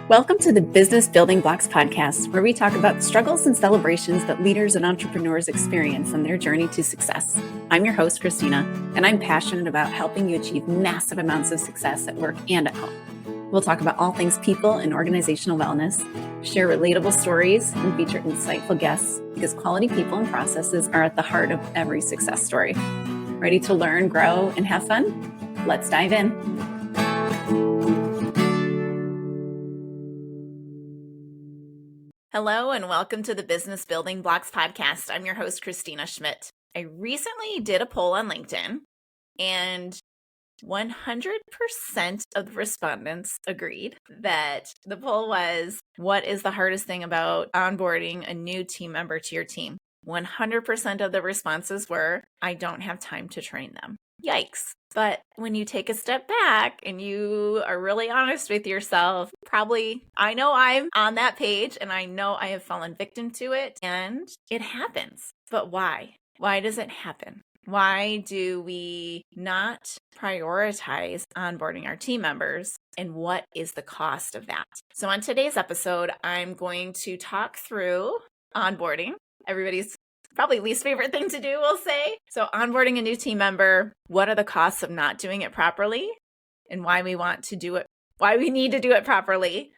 Welcome to the Business Building Blocks podcast, where we talk about struggles and celebrations that leaders and entrepreneurs experience on their journey to success. I'm your host, Kristina, and I'm passionate about helping you achieve massive amounts of success at work and at home. We'll talk about all things people and organizational wellness, share relatable stories, and feature insightful guests because quality people and processes are at the heart of every success story. Ready to learn, grow, and have fun? Let's dive in. Hello and welcome to the Business Building Blocks podcast. I'm your host, Kristina Schmitt. I recently did a poll on LinkedIn and 100% of the respondents agreed that the poll was, what is the hardest thing about onboarding a new team member to your team? 100% of the responses were, I don't have time to train them. Yikes. But when you take a step back and you are really honest with yourself, I know I'm on that page and I know I have fallen victim to it and it happens. But why? Why does it happen? Why do we not prioritize onboarding our team members? And what is the cost of that? So on today's episode, I'm going to talk through onboarding. Everybody's probably least favorite thing to do, we'll say. So onboarding a new team member, what are the costs of not doing it properly and why we need to do it properly,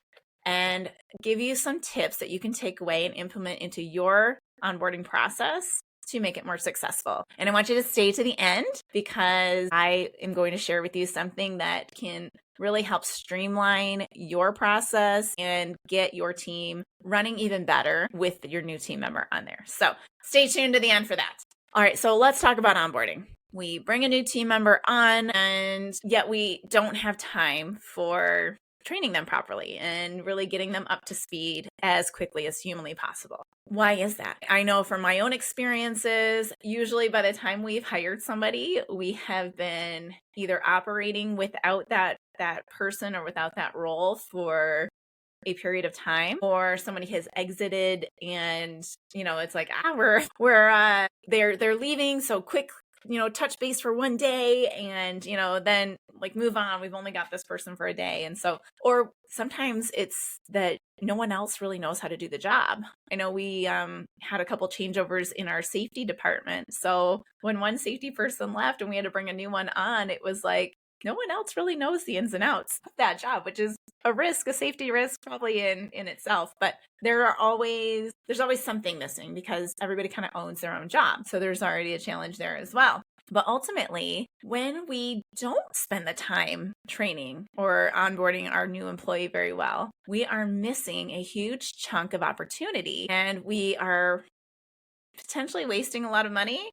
and give you some tips that you can take away and implement into your onboarding process to make it more successful. And I want you to stay to the end because I am going to share with you something that can really help streamline your process and get your team running even better with your new team member on there. So stay tuned to the end for that. All right, so let's talk about onboarding. We bring a new team member on and yet we don't have time for training them properly and really getting them up to speed as quickly as humanly possible. Why is that? I know from my own experiences, usually by the time we've hired somebody, we have been either operating without that person or without that role for a period of time, or somebody has exited and, it's like, they're leaving. So quick, touch base for one day and, then move on. We've only got this person for a day. And so, or sometimes it's that no one else really knows how to do the job. I know we had a couple changeovers in our safety department. So when one safety person left and we had to bring a new one on, it was like, no one else really knows the ins and outs of that job, which is a safety risk probably in itself. But there's always something missing because everybody kind of owns their own job. So there's already a challenge there as well. But ultimately, when we don't spend the time training or onboarding our new employee very well, we are missing a huge chunk of opportunity and we are potentially wasting a lot of money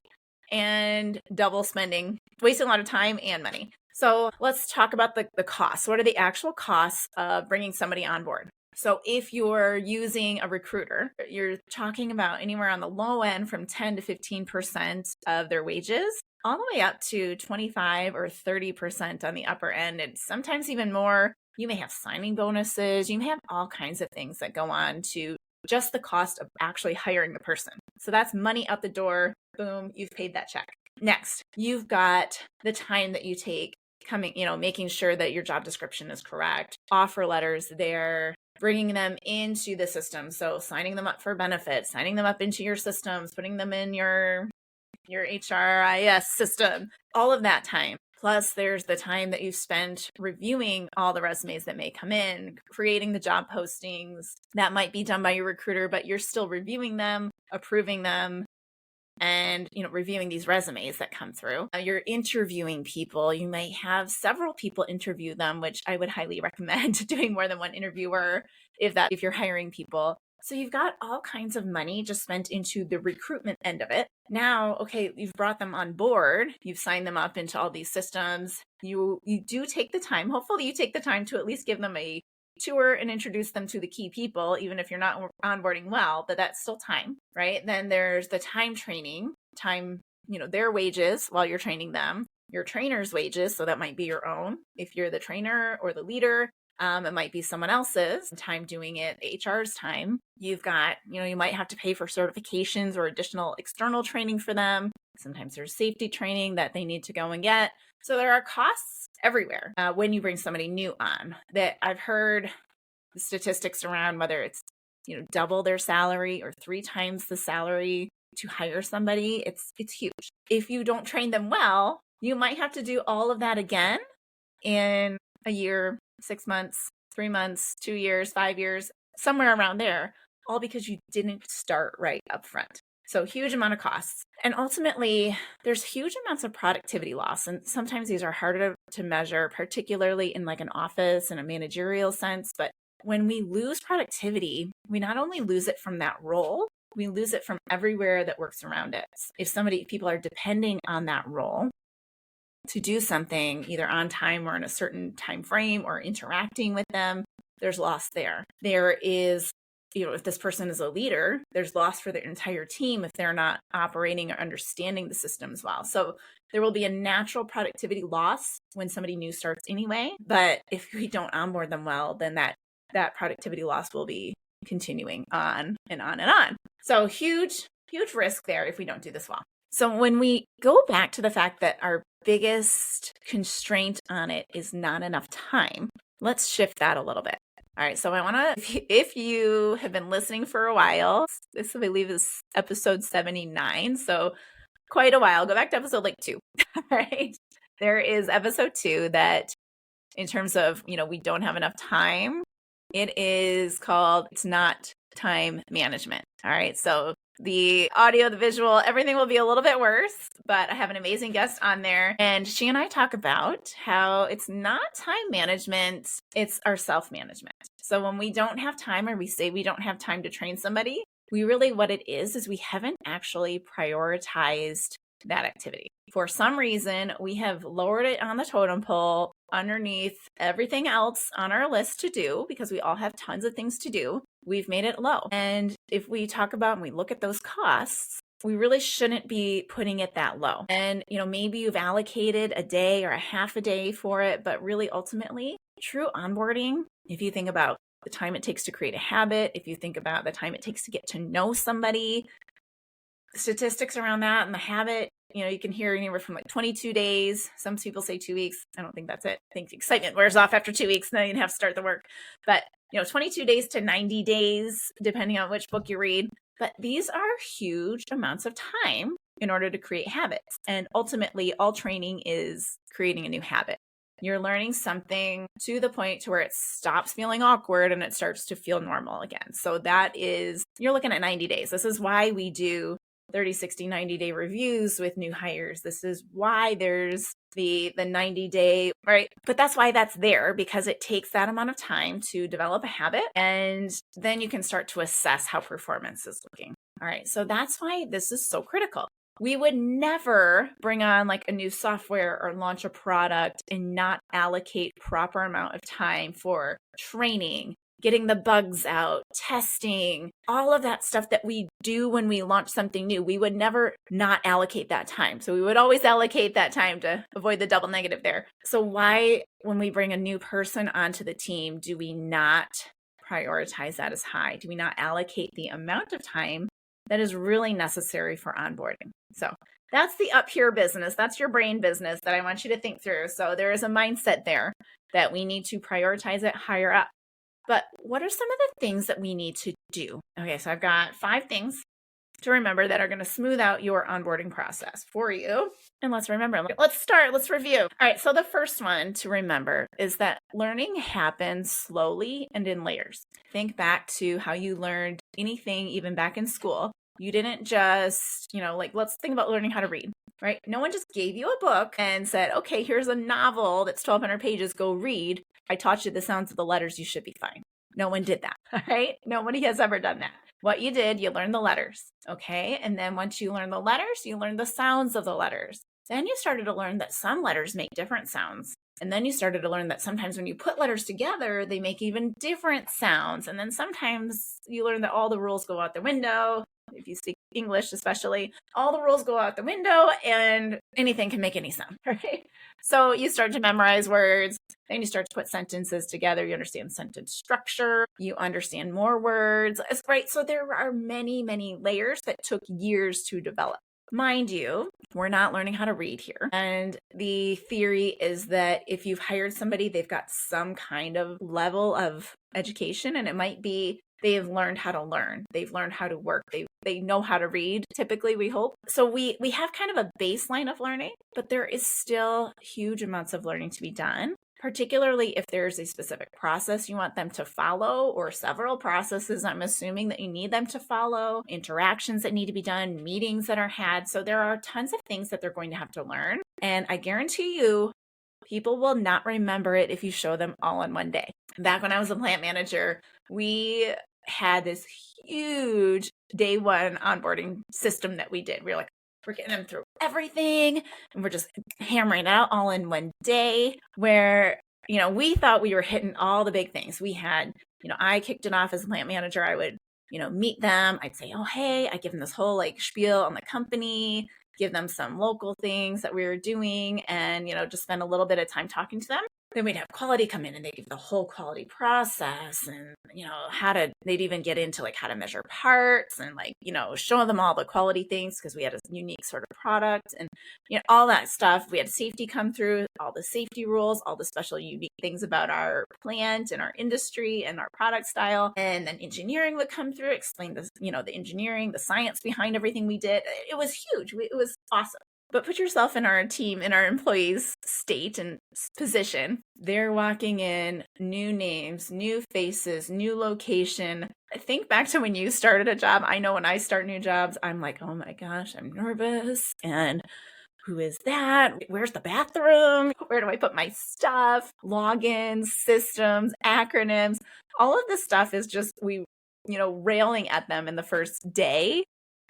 and wasting a lot of time and money. So let's talk about the costs. What are the actual costs of bringing somebody on board? So if you're using a recruiter, you're talking about anywhere on the low end from 10 to 15% of their wages, all the way up to 25 or 30% on the upper end, and sometimes even more. You may have signing bonuses. You may have all kinds of things that go on to just the cost of actually hiring the person. So that's money out the door. Boom, you've paid that check. Next, you've got the time that you take making sure that your job description is correct, offer letters there, bringing them into the system. So signing them up for benefits, signing them up into your systems, putting them in your HRIS system, all of that time. Plus, there's the time that you've spent reviewing all the resumes that may come in, creating the job postings. That might be done by your recruiter, but you're still reviewing them, approving them, and reviewing these resumes that come through. You're interviewing people. You may have several people interview them, which I would highly recommend doing more than one interviewer if you're hiring people. So you've got all kinds of money just spent into the recruitment end of it. Now, okay, you've brought them on board. You've signed them up into all these systems. You do take the time. Hopefully you take the time to at least give them a tour and introduce them to the key people, even if you're not onboarding well, but that's still time, right? Then there's the time, their wages while you're training them, your trainer's wages. So that might be your own. If you're the trainer or the leader, it might be someone else's time doing it, HR's time. You've got, you might have to pay for certifications or additional external training for them. Sometimes there's safety training that they need to go and get. So there are costs everywhere when you bring somebody new on that I've heard statistics around whether it's, double their salary or 3 times the salary to hire somebody. It's huge. If you don't train them well, you might have to do all of that again in a year, 6 months, 3 months, 2 years, 5 years, somewhere around there, all because you didn't start right up front. So huge amount of costs. And ultimately, there's huge amounts of productivity loss. And sometimes these are harder to measure, particularly in like an office and a managerial sense. But when we lose productivity, we not only lose it from that role, we lose it from everywhere that works around it. If people are depending on that role to do something either on time or in a certain time frame or interacting with them, there's loss there. There is, if this person is a leader, there's loss for the entire team if they're not operating or understanding the systems well. So there will be a natural productivity loss when somebody new starts anyway. But if we don't onboard them well, then that productivity loss will be continuing on and on and on. So huge risk there if we don't do this well. So when we go back to the fact that our biggest constraint on it is not enough time, let's shift that a little bit. All right, so I want to, if you have been listening for a while, this I believe is episode 79, so quite a while, go back to episode 2, all right? There is episode 2 that in terms of, we don't have enough time, it is called, it's not time management, all right? So the audio, the visual, everything will be a little bit worse, but I have an amazing guest on there. And she and I talk about how it's not time management, it's our self-management. So when we don't have time or we say we don't have time to train somebody, what it is we haven't actually prioritized that activity. For some reason, we have lowered it on the totem pole underneath everything else on our list to do because we all have tons of things to do. We've made it low. And if we talk about and we look at those costs, we really shouldn't be putting it that low. And, maybe you've allocated a day or a half a day for it, but really ultimately, true onboarding, if you think about the time it takes to create a habit, if you think about the time it takes to get to know somebody, statistics around that and the habit, you can hear anywhere from 22 days. Some people say 2 weeks. I don't think that's it. I think the excitement wears off after 2 weeks. Then you have to start the work. But, 22 days to 90 days, depending on which book you read. But these are huge amounts of time in order to create habits. And ultimately, all training is creating a new habit. You're learning something to the point to where it stops feeling awkward and it starts to feel normal again. So you're looking at 90 days. This is why we do 30, 60, 90-day reviews with new hires. This is why there's the 90-day, right? But that's why that's there, because it takes that amount of time to develop a habit. And then you can start to assess how performance is looking. All right. So that's why this is so critical. We would never bring on a new software or launch a product and not allocate proper amount of time for training, getting the bugs out, testing, all of that stuff that we do when we launch something new. We would never not allocate that time. So we would always allocate that time to avoid the double negative there. So why, when we bring a new person onto the team, do we not prioritize that as high? Do we not allocate the amount of time that is really necessary for onboarding? So that's the up here business. That's your brain business that I want you to think through. So there is a mindset there that we need to prioritize it higher up. But what are some of the things that we need to do? Okay, so I've got 5 things to remember that are going to smooth out your onboarding process for you. And let's review. All right, so the first one to remember is that learning happens slowly and in layers. Think back to how you learned anything, even back in school. You didn't just, let's think about learning how to read, right? No one just gave you a book and said, okay, here's a novel that's 1,200 pages, go read. I taught you the sounds of the letters, you should be fine. No one did that, all right? Nobody has ever done that. What you did, you learned the letters, okay? And then once you learn the letters, you learn the sounds of the letters. Then you started to learn that some letters make different sounds. And then you started to learn that sometimes when you put letters together, they make even different sounds. And then sometimes you learn that all the rules go out the window. If you speak English, especially, all the rules go out the window and anything can make any sound, right? So you start to memorize words, then you start to put sentences together. You understand sentence structure, you understand more words, right? So there are many, many layers that took years to develop. Mind you, we're not learning how to read here. And the theory is that if you've hired somebody, they've got some kind of level of education, and it might be they've learned how to learn. They've learned how to work. They know how to read, typically, we hope. So we have kind of a baseline of learning, but there is still huge amounts of learning to be done. Particularly if there's a specific process you want them to follow, or several processes I'm assuming that you need them to follow, interactions that need to be done, meetings that are had. So there are tons of things that they're going to have to learn. And I guarantee you, people will not remember it if you show them all in one day. Back when I was a plant manager, we had this huge day one onboarding system that we did. We were like, we're getting them through everything, and we're just hammering it out all in one day, where, we thought we were hitting all the big things. We had, I kicked it off as a plant manager. I would, meet them. I'd say, oh, hey, I give them this whole spiel on the company, give them some local things that we were doing, and, just spend a little bit of time talking to them. Then we'd have quality come in and they'd give the whole quality process, and, they'd even get into how to measure parts and show them all the quality things, because we had a unique sort of product and, all that stuff. We had safety come through, all the safety rules, all the special unique things about our plant and our industry and our product style. And then engineering would come through, explain the, the engineering, the science behind everything we did. It was huge. It was awesome. But put yourself in our team, in our employees' state and position. They're walking in, new names, new faces, new location. Think back to when you started a job. I know when I start new jobs, I'm like, oh my gosh, I'm nervous. And who is that? Where's the bathroom? Where do I put my stuff? Logins, systems, acronyms. All of this stuff is just railing at them in the first day.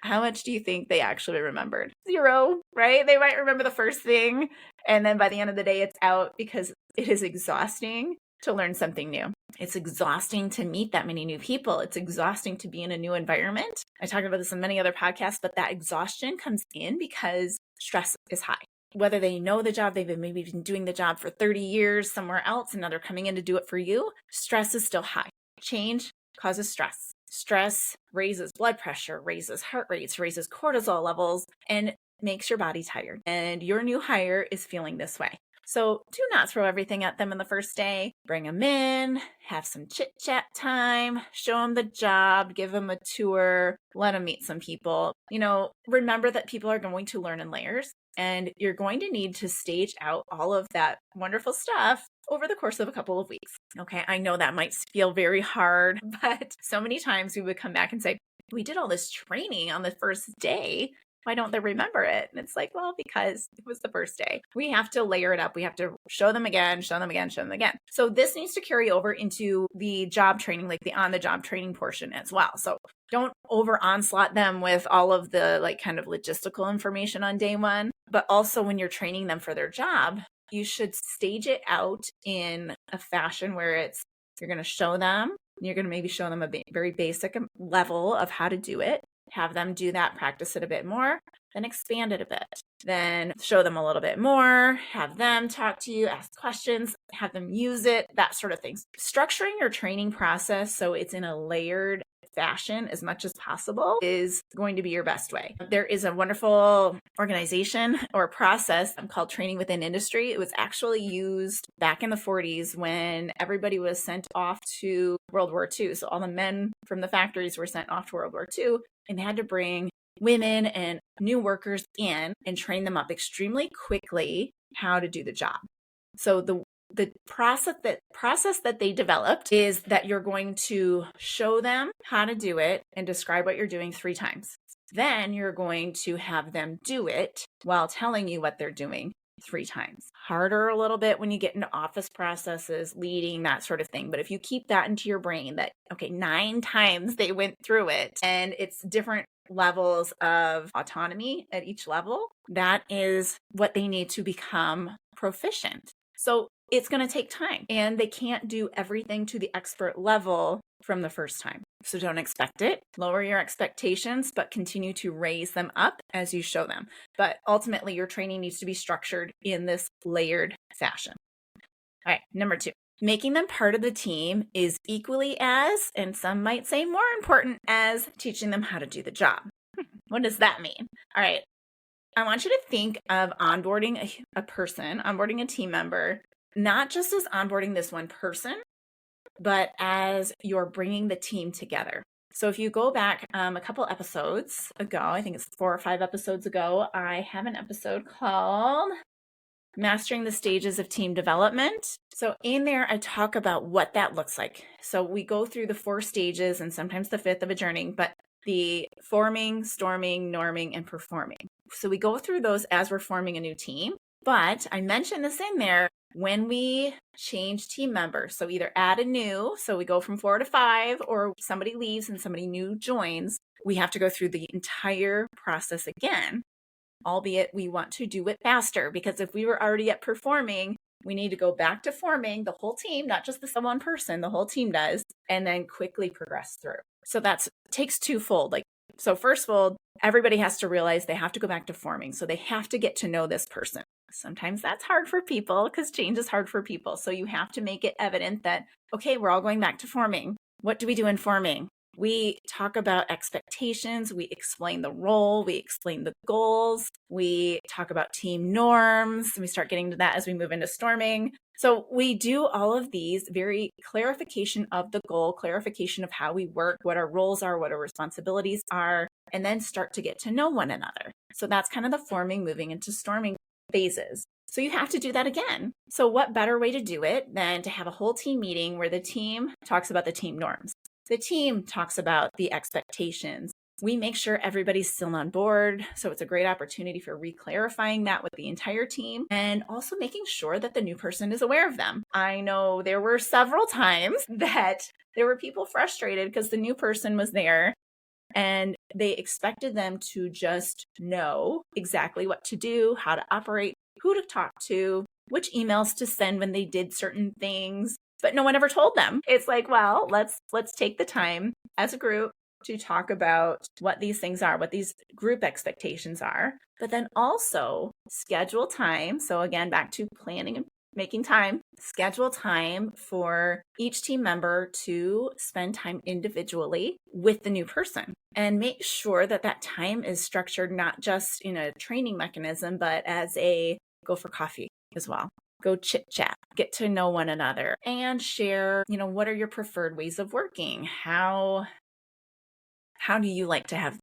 How much do you think they actually remembered? 0, right? They might remember the first thing, and then by the end of the day, it's out, because it is exhausting to learn something new. It's exhausting to meet that many new people. It's exhausting to be in a new environment. I talked about this in many other podcasts, but that exhaustion comes in because stress is high. Whether they know the job, they've maybe been doing the job for 30 years somewhere else, and now they're coming in to do it for you, stress is still high. Change causes stress. Stress raises blood pressure, raises heart rates, raises cortisol levels, and makes your body tired. And your new hire is feeling this way. So do not throw everything at them in the first day. Bring them in, have some chit chat time, show them the job, give them a tour, let them meet some people. Remember that people are going to learn in layers, and you're going to need to stage out all of that wonderful stuff over the course of a couple of weeks. Okay, I know that might feel very hard, but so many times we would come back and say, we did all this training on the first day. Why don't they remember it? And it's like, well, because it was the first day. We have to layer it up. We have to show them again, show them again, show them again. So this needs to carry over into the job training, the on-the-job training portion as well. So don't over onslaught them with all of the kind of logistical information on day one, but also when you're training them for their job, you should stage it out in a fashion where you're going to show them, you're going to maybe show them a very basic level of how to do it, have them do that, practice it a bit more, then expand it a bit, then show them a little bit more, have them talk to you, ask questions, have them use it, that sort of thing. Structuring your training process so it's in a layered fashion as much as possible is going to be your best way. There is a wonderful organization or process called Training Within Industry. It was actually used back in the 40s when everybody was sent off to World War II. So all the men from the factories were sent off to World War II, and they had to bring women and new workers in and train them up extremely quickly how to do the job. So the process that they developed is that you're going to show them how to do it and describe what you're doing 3 times. Then you're going to have them do it while telling you what they're doing 3 times. Harder a little bit when you get into office processes, leading, that sort of thing. But if you keep that into your brain that, okay, 9 times they went through it, and it's different levels of autonomy at each level, that is what they need to become proficient. So it's going to take time, and they can't do everything to the expert level from the first time. So don't expect it. Lower your expectations, but continue to raise them up as you show them. But ultimately, your training needs to be structured in this layered fashion. All right, number 2. Making them part of the team is equally as, and some might say more important, as teaching them how to do the job. What does that mean? All right. I want you to think of onboarding a person, onboarding a team member, not just as onboarding this one person, but as you're bringing the team together. So if you go back a couple episodes ago, I think it's 4 or 5 episodes ago, I have an episode called Mastering the Stages of Team Development. So in there, I talk about what that looks like. So we go through the 4 stages and sometimes the 5th of a journey, but the forming, storming, norming, and performing. So we go through those as we're forming a new team. But I mentioned this in there when we change team members. So either add a new, so we go from 4 to 5, or somebody leaves and somebody new joins, we have to go through the entire process again, albeit we want to do it faster, because if we were already at performing, we need to go back to forming the whole team, not just the one person, the whole team does, and then quickly progress through. So that takes twofold. So first of all, everybody has to realize they have to go back to forming. So they have to get to know this person. Sometimes that's hard for people because change is hard for people. So you have to make it evident that, okay, we're all going back to forming. What do we do in forming? We talk about expectations, we explain the role, we explain the goals, we talk about team norms, we start getting to that as we move into storming. So we do all of these, very clarification of the goal, clarification of how we work, what our roles are, what our responsibilities are, and then start to get to know one another. So that's kind of the forming, moving into storming phases. So you have to do that again. So what better way to do it than to have a whole team meeting where the team talks about the team norms? The team talks about the expectations. We make sure everybody's still on board. So it's a great opportunity for re-clarifying that with the entire team and also making sure that the new person is aware of them. I know there were several times that there were people frustrated because the new person was there and they expected them to just know exactly what to do, how to operate, who to talk to, which emails to send when they did certain things. But no one ever told them. It's like, well, let's take the time as a group to talk about what these things are, what these group expectations are, but then also schedule time. So again, back to planning and making time, schedule time for each team member to spend time individually with the new person and make sure that that time is structured not just in a training mechanism, but as a go for coffee as well. Go chit chat, get to know one another and share, what are your preferred ways of working? How do you like to have,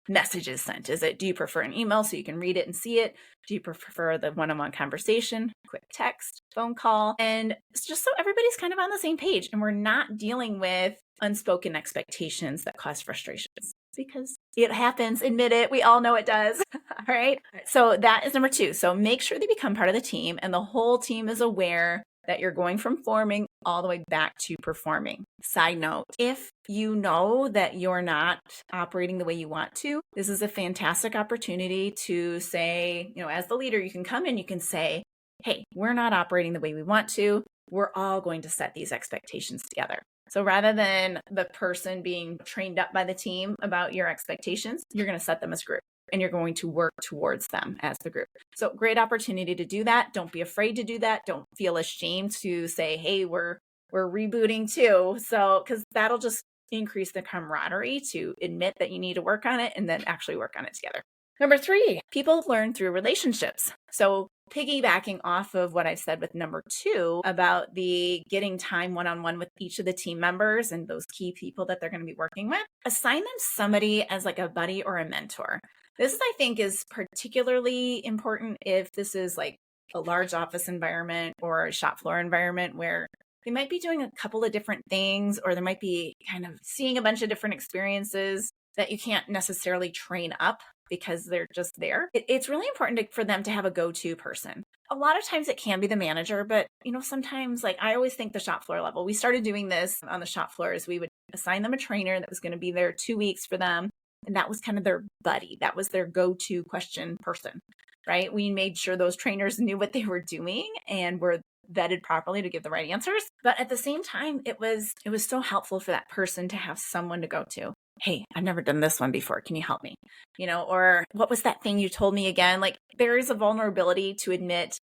messages sent? Do you prefer an email so you can read it and see it? Do you prefer the one-on-one conversation, quick text, phone call? And it's just so everybody's kind of on the same page and we're not dealing with unspoken expectations that cause frustrations. Because it happens, admit it, we all know it does. All right. So that is number 2. So make sure they become part of the team and the whole team is aware that you're going from forming all the way back to performing. Side note, if you know that you're not operating the way you want to, this is a fantastic opportunity to say, as the leader, you can come in, you can say, hey, we're not operating the way we want to. We're all going to set these expectations together. So rather than the person being trained up by the team about your expectations, you're going to set them as a group and you're going to work towards them as the group. So great opportunity to do that. Don't be afraid to do that. Don't feel ashamed to say, hey, we're rebooting too. So, because that'll just increase the camaraderie to admit that you need to work on it and then actually work on it together. Number 3, people learn through relationships. So piggybacking off of what I said with number 2 about the getting time one-on-one with each of the team members and those key people that they're going to be working with, assign them somebody as like a buddy or a mentor. This, I think, is particularly important if this is like a large office environment or a shop floor environment where they might be doing a couple of different things, or they might be kind of seeing a bunch of different experiences that you can't necessarily train up because they're just there. It's really important for them to have a go-to person. A lot of times it can be the manager, but sometimes, like, I always think the shop floor level, we started doing this on the shop floor is we would assign them a trainer that was going to be there 2 weeks for them. And that was kind of their buddy. That was their go-to question person, right? We made sure those trainers knew what they were doing and were vetted properly to give the right answers. But at the same time, it was so helpful for that person to have someone to go to. Hey, I've never done this one before. Can you help me? Or what was that thing you told me again? Like, there is a vulnerability to admit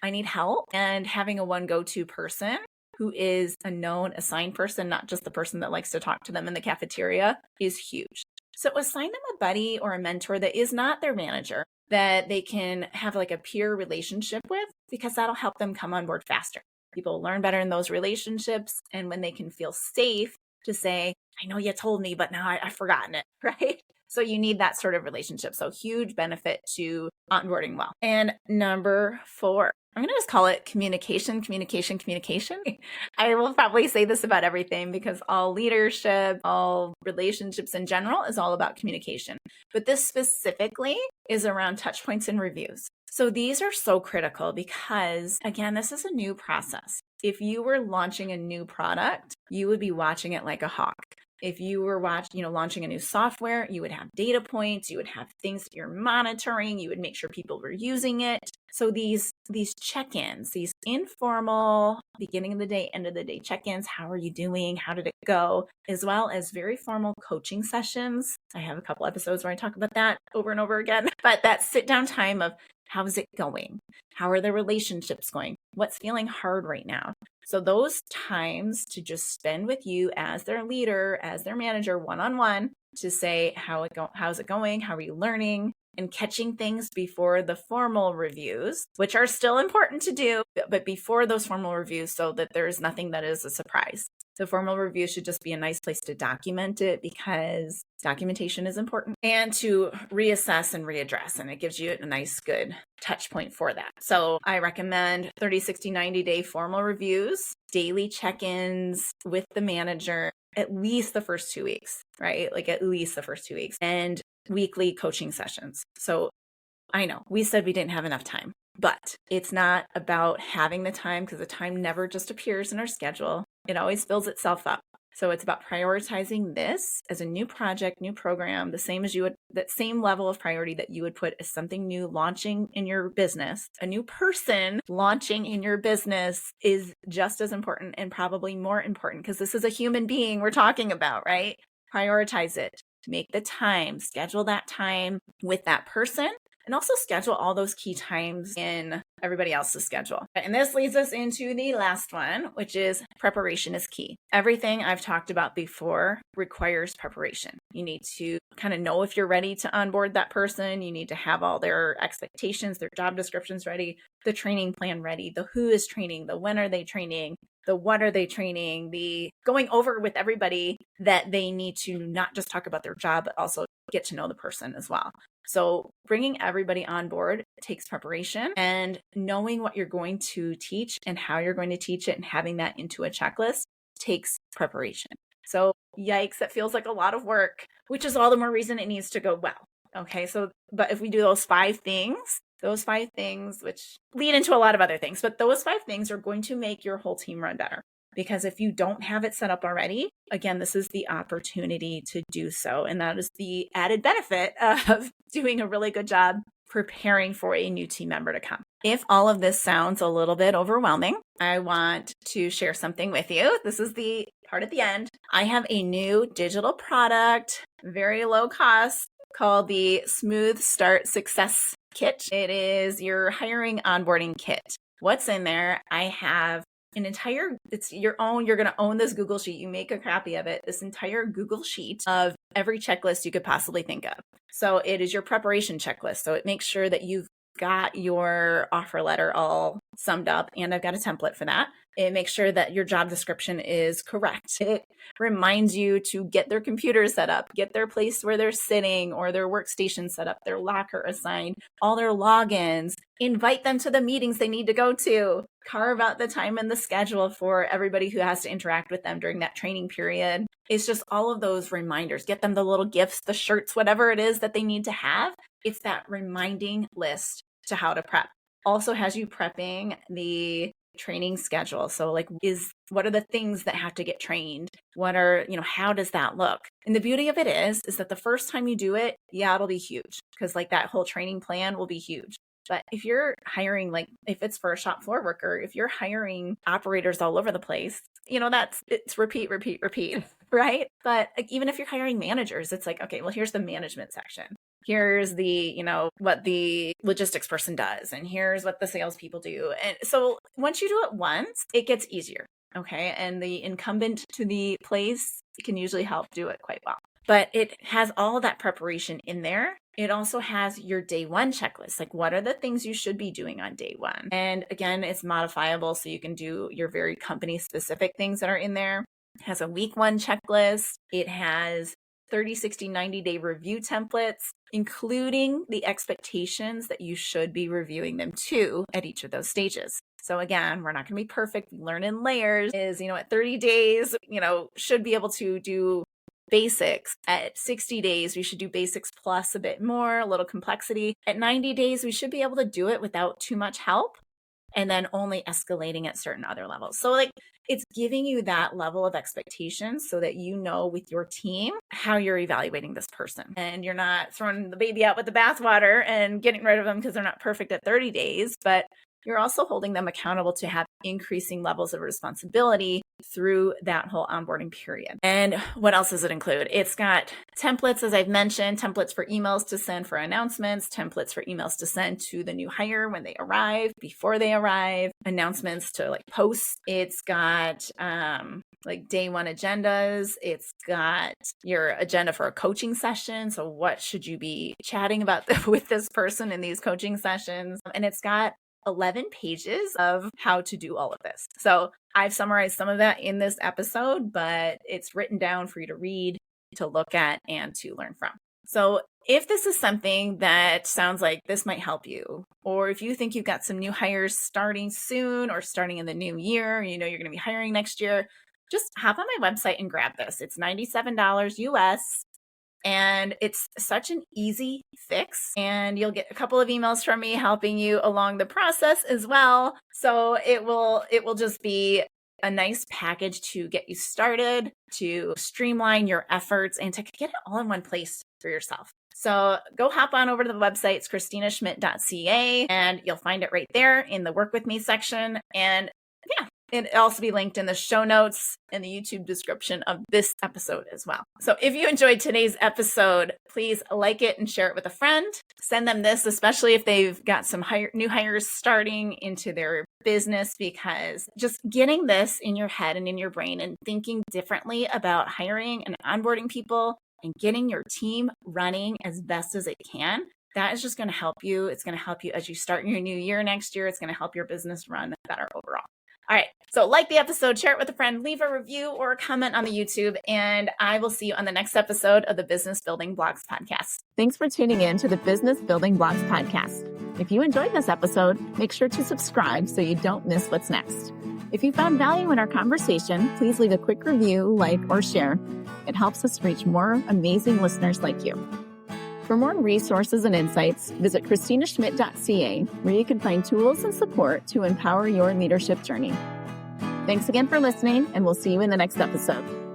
I need help, and having a one go-to person who is a known assigned person, not just the person that likes to talk to them in the cafeteria, is huge. So assign them a buddy or a mentor that is not their manager, that they can have like a peer relationship with, because that'll help them come on board faster. People learn better in those relationships. And when they can feel safe to say, I know you told me, but now I've forgotten it, right? So you need that sort of relationship. So huge benefit to onboarding well. And number 4, I'm going to just call it communication. I will probably say this about everything because all leadership, all relationships in general is all about communication. But this specifically is around touch points and reviews. So these are so critical because, again, this is a new process. If you were launching a new product, you would be watching it like a hawk. If you were launching a new software, you would have data points, you would have things that you're monitoring, you would make sure people were using it. So these check-ins, these informal beginning of the day, end of the day check-ins, how are you doing? How did it go? As well as very formal coaching sessions. I have a couple episodes where I talk about that over and over again, but that sit down time of how's it going? How are the relationships going? What's feeling hard right now? So those times to just spend with you as their leader, as their manager, one-on-one, to say how's it going? How are you learning? And catching things before the formal reviews, which are still important to do, but before those formal reviews, so that there's nothing that is a surprise. The formal review should just be a nice place to document it because documentation is important, and to reassess and readdress. And it gives you a nice, good touch point for that. So I recommend 30, 60, 90-day formal reviews, daily check-ins with the manager, at least the first 2 weeks, right? Like at least the first 2 weeks, and weekly coaching sessions. So I know we said we didn't have enough time, but it's not about having the time, because the time never just appears in our schedule. It always fills itself up. So it's about prioritizing this as a new project, new program, that same level of priority that you would put as something new launching in your business. A new person launching in your business is just as important, and probably more important, because this is a human being we're talking about, right? Prioritize it. Make the time, schedule that time with that person, and also schedule all those key times in everybody else's schedule. And this leads us into the last one, which is preparation is key. Everything I've talked about before requires preparation. You need to kind of know if you're ready to onboard that person. You need to have all their expectations, their job descriptions ready, the training plan ready, the who is training, the when are they training, the what are they training, the going over with everybody that they need to not just talk about their job, but also get to know the person as well. So bringing everybody on board takes preparation, and knowing what you're going to teach and how you're going to teach it and having that into a checklist takes preparation. So yikes, that feels like a lot of work, which is all the more reason it needs to go well. Okay, so, but if we do those 5 things, which lead into a lot of other things, but those 5 things are going to make your whole team run better. Because if you don't have it set up already, again, this is the opportunity to do so. And that is the added benefit of doing a really good job preparing for a new team member to come. If all of this sounds a little bit overwhelming, I want to share something with you. This is the part at the end. I have a new digital product, very low cost, called the Smooth Start Success Kit. It is your hiring onboarding kit. What's in there? I have it's your own, you're going to own this Google Sheet. You make a copy of it, this entire Google Sheet of every checklist you could possibly think of. So it is your preparation checklist. So it makes sure that you've got your offer letter all summed up, and I've got a template for that. It makes sure that your job description is correct. It reminds you to get their computer set up, get their place where they're sitting or their workstation set up, their locker assigned, all their logins, invite them to the meetings they need to go to, carve out the time in the schedule for everybody who has to interact with them during that training period. It's just all of those reminders. Get them the little gifts, the shirts, whatever it is that they need to have. It's that reminding list to how to prep. Also has you prepping the training schedule. So what are the things that have to get trained? How does that look? And the beauty of it is that the first time you do it, yeah, it'll be huge, because that whole training plan will be huge. But if you're hiring, if it's for a shop floor worker, if you're hiring operators all over the place, it's repeat, right? But even if you're hiring managers, it's okay, well, here's the management section. Here's what the logistics person does, and here's what the salespeople do. And so once you do it once, it gets easier. Okay. And the incumbent to the place can usually help do it quite well. But it has all of that preparation in there. It also has your day one checklist. Like, what are the things you should be doing on day one? And again, it's modifiable, so you can do your very company specific things that are in there. It has a week one checklist. It has 30, 60, 90-day review templates, including the expectations that you should be reviewing them to at each of those stages. So again, we're not going to be perfect. We learn in layers. At 30 days, should be able to do basics. At 60 days, we should do basics plus a bit more, a little complexity. At 90 days, we should be able to do it without too much help, and then only escalating at certain other levels. So it's giving you that level of expectations so that you know with your team how you're evaluating this person. And you're not throwing the baby out with the bathwater and getting rid of them because they're not perfect at 30 days, but you're also holding them accountable to have increasing levels of responsibility through that whole onboarding period. And what else does it include? It's got templates, as I've mentioned, templates for emails to send for announcements, templates for emails to send to the new hire when they arrive, before they arrive, announcements to posts. It's got day one agendas. It's got your agenda for a coaching session. So what should you be chatting about with this person in these coaching sessions? And it's got 11 pages of how to do all of this. So I've summarized some of that in this episode, but it's written down for you to read, to look at, and to learn from. So if this is something that sounds like this might help you, or if you think you've got some new hires starting soon or starting in the new year, you're going to be hiring next year, just hop on my website and grab this. It's $97 US. And it's such an easy fix, and you'll get a couple of emails from me helping you along the process as well. So it will just be a nice package to get you started, to streamline your efforts, and to get it all in one place for yourself. So go hop on over to the website. It's KristinaSchmitt.ca, and you'll find it right there in the Work With Me section. And yeah, it'll also be linked in the show notes and the YouTube description of this episode as well. So if you enjoyed today's episode, please like it and share it with a friend. Send them this, especially if they've got some new hires starting into their business, because just getting this in your head and in your brain and thinking differently about hiring and onboarding people and getting your team running as best as it can, that is just going to help you. It's going to help you as you start your new year next year. It's going to help your business run better overall. All right. So like the episode, share it with a friend, leave a review or a comment on the YouTube, and I will see you on the next episode of the Business Building Blocks podcast. Thanks for tuning in to the Business Building Blocks podcast. If you enjoyed this episode, make sure to subscribe so you don't miss what's next. If you found value in our conversation, please leave a quick review, like, or share. It helps us reach more amazing listeners like you. For more resources and insights, visit KristinaSchmitt.ca, where you can find tools and support to empower your leadership journey. Thanks again for listening, and we'll see you in the next episode.